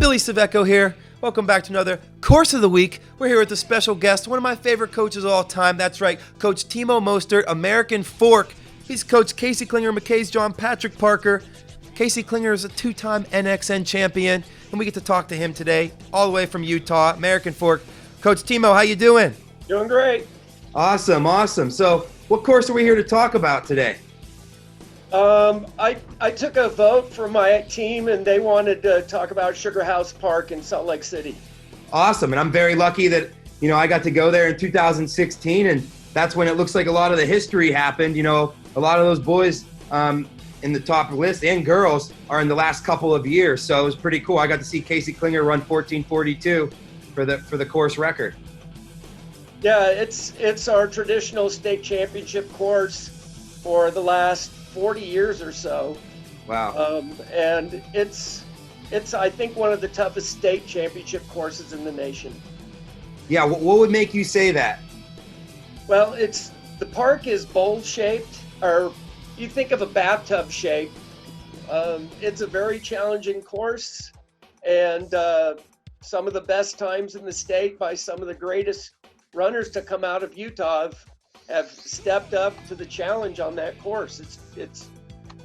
Billy Saveco here. Welcome back to another Course of the Week. We're here with a special guest, one of my favorite coaches of all time. That's right, Coach Timo Mostert, American Fork. He's coached Casey Clinger, McKay's John, Patrick Parker. Casey Clinger is a two-time NXN champion, and we get to talk to him today, all the way from Utah, American Fork. Coach Timo, how you doing? Doing great. Awesome. So, what course are we here to talk about today? I took a vote for my team, and they wanted to talk about Sugar House Park in Salt Lake City. Awesome, and I'm very lucky that, I got to go there in 2016, and that's when it looks like a lot of the history happened. A lot of those boys in the top list and girls are in the last couple of years, so it was pretty cool. I got to see Casey Clinger run 14:42 for the course record. Yeah, it's our traditional state championship course for the last 40 years or so. Wow. And it's I think one of the toughest state championship courses in the nation. Yeah, what would make you say that? Well, the park is bowl shaped, or you think of a bathtub shape. It's a very challenging course, and some of the best times in the state by some of the greatest runners to come out of Utah have stepped up to the challenge on that course.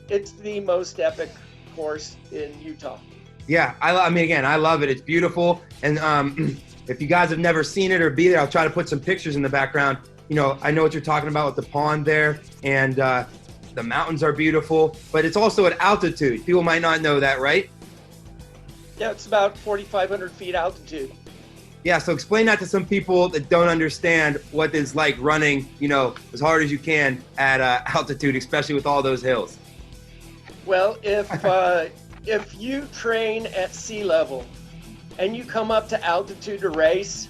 It's the most epic course in Utah. Yeah, I mean, again, I love it. It's beautiful, and if you guys have never seen it or be there, I'll try to put some pictures in the background. I know what you're talking about with the pond there, and the mountains are beautiful, but it's also at altitude. People might not know that, right? Yeah, it's about 4,500 feet altitude. Yeah, so explain that to some people that don't understand what it's like running, as hard as you can at altitude, especially with all those hills. Well, if you train at sea level and you come up to altitude to race,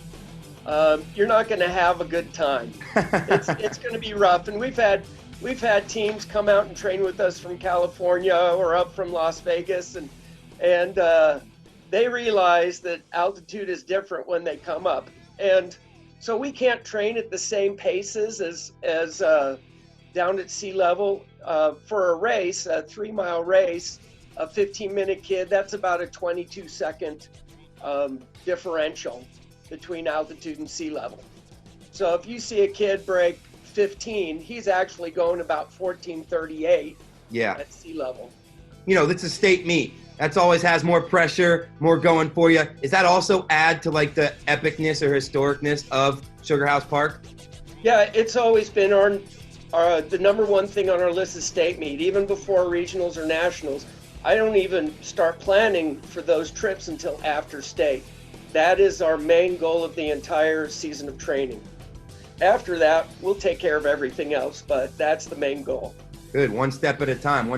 you're not going to have a good time. It's going to be rough, and we've had teams come out and train with us from California or up from Las Vegas, and they realize that altitude is different when they come up, and so we can't train at the same paces as down at sea level. For a race, a 3-mile race, a 15-minute kid, that's about a 22-second differential between altitude and sea level. So if you see a kid break 15, he's actually going about 14:38 at sea level. It's a state meet. That's always has more pressure, more going for you. Does that also add to like the epicness or historicness of Sugar House Park? Yeah, it's always been the number one thing on our list is state meet. Even before regionals or nationals, I don't even start planning for those trips until after state. That is our main goal of the entire season of training. After that, we'll take care of everything else, but that's the main goal. Good, one step at a time.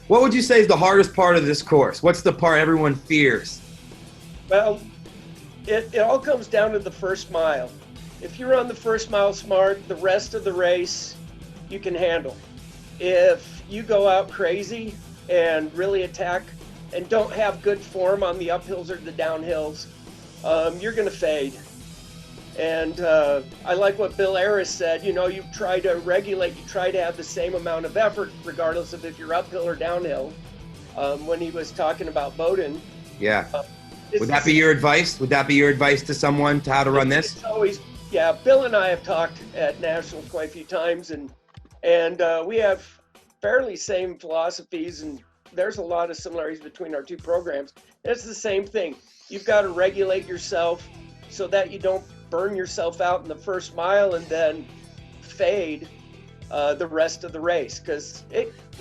What would you say is the hardest part of this course? What's the part everyone fears? Well, it all comes down to the first mile. If you run the first mile smart, the rest of the race you can handle. If you go out crazy and really attack and don't have good form on the uphills or the downhills, you're going to fade. And I like what Bill Ayres said, you try to regulate, you try to have the same amount of effort regardless of if you're uphill or downhill, when he was talking about Bowdoin. Yeah. Would that be your advice? Would that be your advice to someone to how to run this? It's always, yeah, Bill and I have talked at Nationals quite a few times, and we have fairly same philosophies, and there's a lot of similarities between our two programs. It's the same thing. You've got to regulate yourself so that you don't burn yourself out in the first mile and then fade the rest of the race, because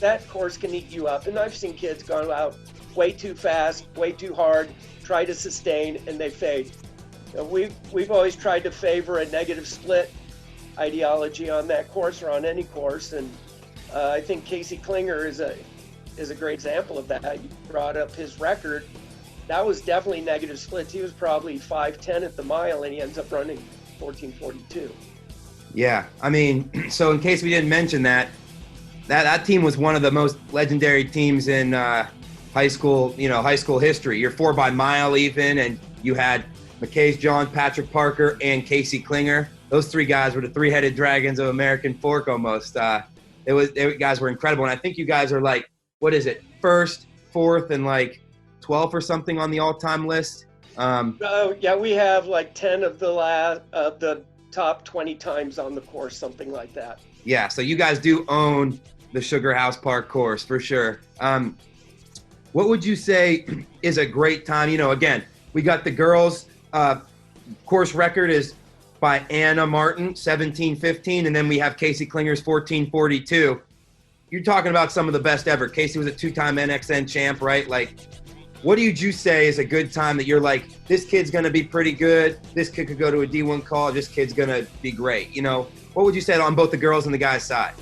that course can eat you up. And I've seen kids go out way too fast, way too hard, try to sustain, and they fade. We've always tried to favor a negative split ideology on that course or on any course, and I think Casey Clinger is a great example of that. You brought up his record. That was definitely negative splits. He was probably 5:10 at the mile, and he ends up running 14:42. Yeah, I mean, so in case we didn't mention that team was one of the most legendary teams in high school history. You're 4 by mile even, and you had McKay's John, Patrick Parker, and Casey Clinger. Those three guys were the three-headed dragons of American Fork almost. Guys were incredible, and I think you guys are like, what is it, first, fourth, and like 12th or something on the all-time list. Yeah, we have like 10 of the top 20 times on the course, something like that. Yeah, so you guys do own the Sugar House Park course for sure. What would you say is a great time? You know, again, we got the girls' course record is by Anna Martin, 17:15, and then we have Casey Klinger's 14:42. You're talking about some of the best ever. Casey was a 2-time NXN champ, right? Like, what would you say is a good time that you're like, this kid's going to be pretty good, this kid could go to a D1 college, this kid's going to be great? You know, what would you say on both the girls and the guys' side?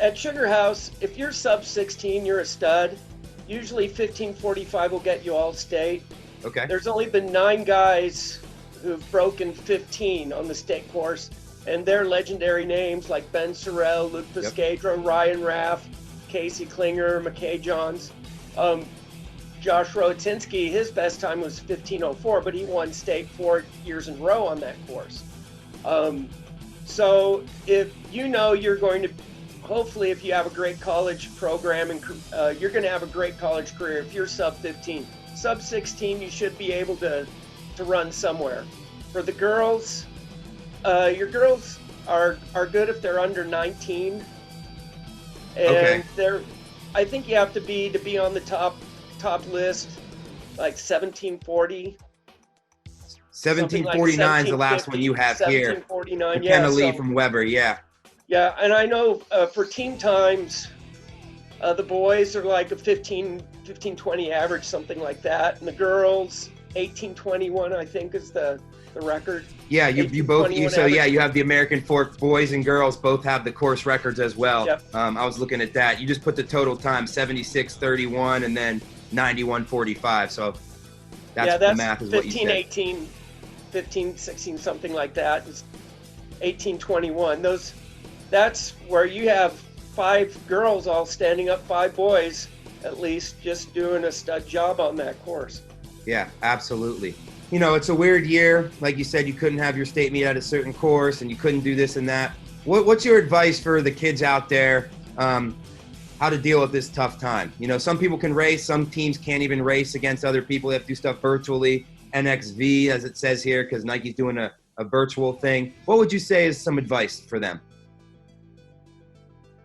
At Sugar House, if you're sub 16, you're a stud. Usually 15:45 will get you all state. Okay. There's only been 9 guys who've broken 15 on the state course, and they're legendary names like Ben Sorrell, Luke Piscadro, Ryan Raff, Casey Klinger, McKay Johns. Josh Rotinsky, his best time was 15:04, but he won state 4 years in a row on that course. So if you know you're going to, hopefully if you have a great college program, and you're going to have a great college career if you're sub 15. Sub 16, you should be able to run somewhere. For the girls, your girls are good if they're under 19. And I think you have to be on the top list, like 1740. 1749 is the last one you have here. 1749, yeah. Kenna Lee from Weber, yeah. Yeah, and I know for team times, the boys are like a 15:20 average, something like that, and the girls 18:21, I think, is the record. Yeah, you both. You have the American Fork boys and girls both have the course records as well. Yep. I was looking at that. You just put the total time 76:31 and then 91:45. So that's the math is what you said. 15:18, 15:16, something like that. It's 18:21. That's where you have 5 girls all standing up, 5 boys at least, just doing a stud job on that course. Yeah, absolutely. You know, it's a weird year. Like you said, you couldn't have your state meet at a certain course and you couldn't do this and that. What's your advice for the kids out there, how to deal with this tough time? You know, some people can race, some teams can't even race against other people. They have to do stuff virtually. NXV, as it says here, because Nike's doing a virtual thing. What would you say is some advice for them?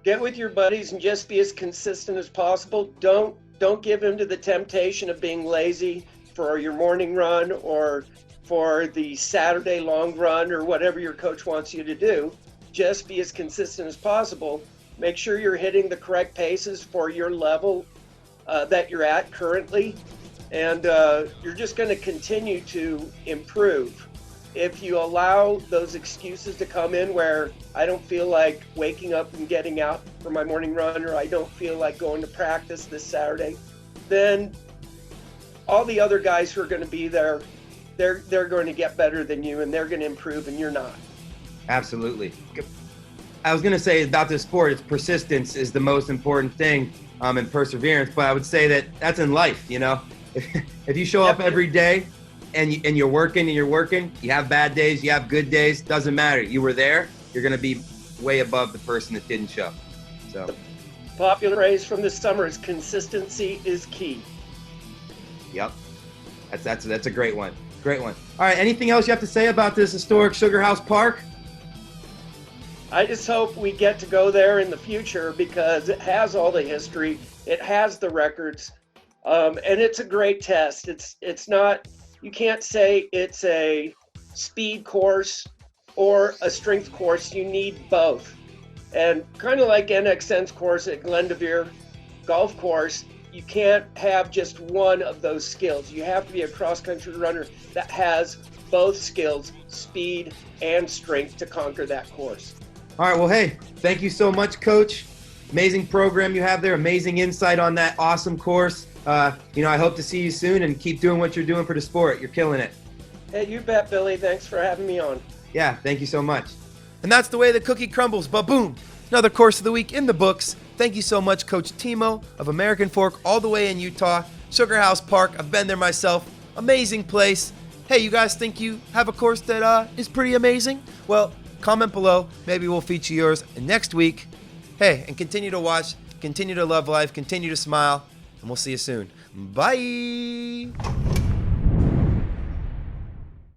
Get with your buddies and just be as consistent as possible. Don't give in to the temptation of being lazy for your morning run or for the Saturday long run or whatever your coach wants you to do. Just be as consistent as possible. Make sure you're hitting the correct paces for your level that you're at currently, and you're just going to continue to improve. If you allow those excuses to come in where I don't feel like waking up and getting out for my morning run, or I don't feel like going to practice this Saturday, then all the other guys who are going to be there, they're going to get better than you, and they're going to improve, and you're not. Absolutely. I was going to say about this sport, it's persistence is the most important thing, and perseverance, but I would say that's in life, you know. If you show up every day and you're working, you have bad days, you have good days, doesn't matter. You were there, you're going to be way above the person that didn't show. So, the popular phrase from this summer is consistency is key. Yep. That's a great one. Great one. All right, anything else you have to say about this historic Sugar House Park? I just hope we get to go there in the future because it has all the history, it has the records, and it's a great test. It's not, you can't say it's a speed course or a strength course. You need both. And kind of like NXN's course at Glendoveer Golf Course, you can't have just one of those skills. You have to be a cross-country runner that has both skills, speed and strength, to conquer that course. All right, well, hey, thank you so much, Coach. Amazing program you have there, amazing insight on that awesome course. I hope to see you soon and keep doing what you're doing for the sport. You're killing it. Hey, you bet, Billy. Thanks for having me on. Yeah, thank you so much. And that's the way the cookie crumbles. Ba-boom. Another course of the week in the books. Thank you so much, Coach Timo of American Fork, all the way in Utah. Sugar House Park. I've been there myself. Amazing place. Hey, you guys think you have a course that is pretty amazing? Well, comment below. Maybe we'll feature yours next week. Hey, and continue to watch, continue to love life, continue to smile. and we'll see you soon. Bye.